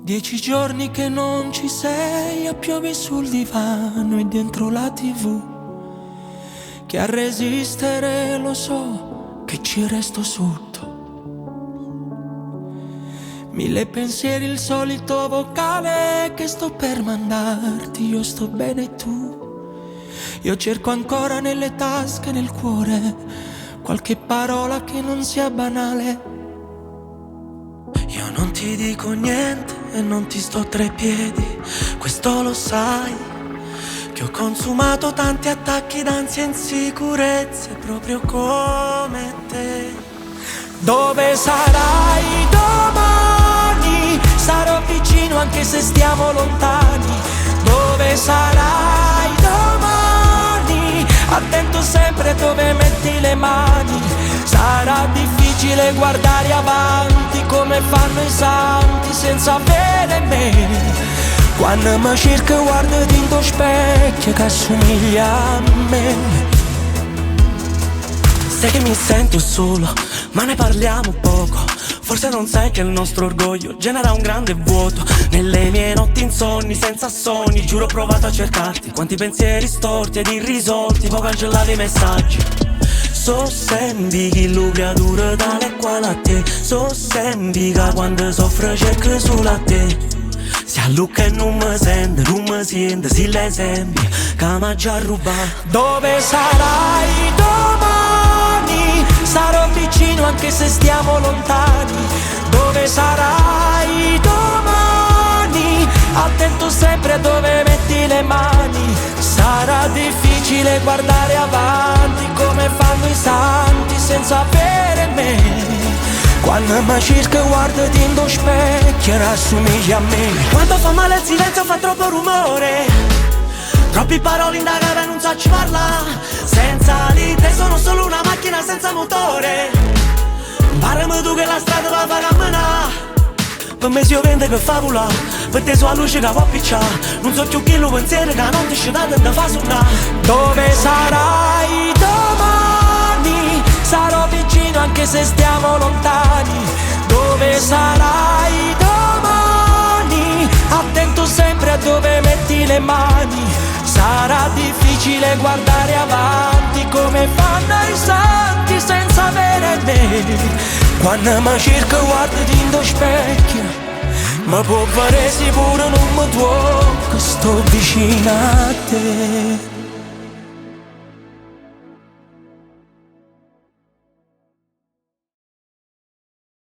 10 giorni che non ci sei, a piove sul divano e dentro la TV. Che a resistere lo so che ci resto sotto. 1000 pensieri, il solito vocale che sto per mandarti. Io sto bene e tu? Io cerco ancora nelle tasche, nel cuore, qualche parola che non sia banale. Io non ti dico niente e non ti sto tra i piedi, questo lo sai, che ho consumato tanti attacchi d'ansia e insicurezze proprio come te. Dove sarai domani? Sarò vicino anche se stiamo lontani. Dove sarai domani? Attento sempre dove metti le mani. Sarà difficile guardare avanti come fanno i santi senza avere me. Quando mi cerco guardati in tuo specchio che assomiglia a me. Sai che mi sento solo, ma ne parliamo poco. Forse non sai che il nostro orgoglio genera un grande vuoto. Nelle mie notti insonni, senza sogni, giuro ho provato a cercarti. Quanti pensieri storti ed irrisolti, poi cancellati i messaggi. So senti che l'ugra dura tale quale a te. So senti che quando soffro cerco solo a te. Se a Luca e non mi sente, non mi sente, si l'esempio che mi ha già rubato. Dove sarai domani? Sarò vicino anche se stiamo lontani. Dove sarai domani? Attento sempre a dove metti le mani. Sarà difficile guardare avanti come fanno i santi senza avere me. Quando mi cerco guardati in tuo specchio e rassomiglia a me. Quando fa male il silenzio fa troppo rumore. Troppi parole in da gara non so ci parla. Senza di te sono solo una macchina senza motore. Parami tu che la strada la fa camminare. Per me si io vende che favola. Per te so a luce che può picciare. Non so più chi lo pensiero che non ti scendate e te fa suonare. Dove sarai domani? Sarò vicino anche se stiamo lontani. Dove sarai domani? Attento sempre a dove metti le mani. Sarà difficile guardare avanti come fanno i santi senza avere me. Quando mi cerco guardati in tuo specchio, ma può fare sicuro non mi tocco, sto vicino a te.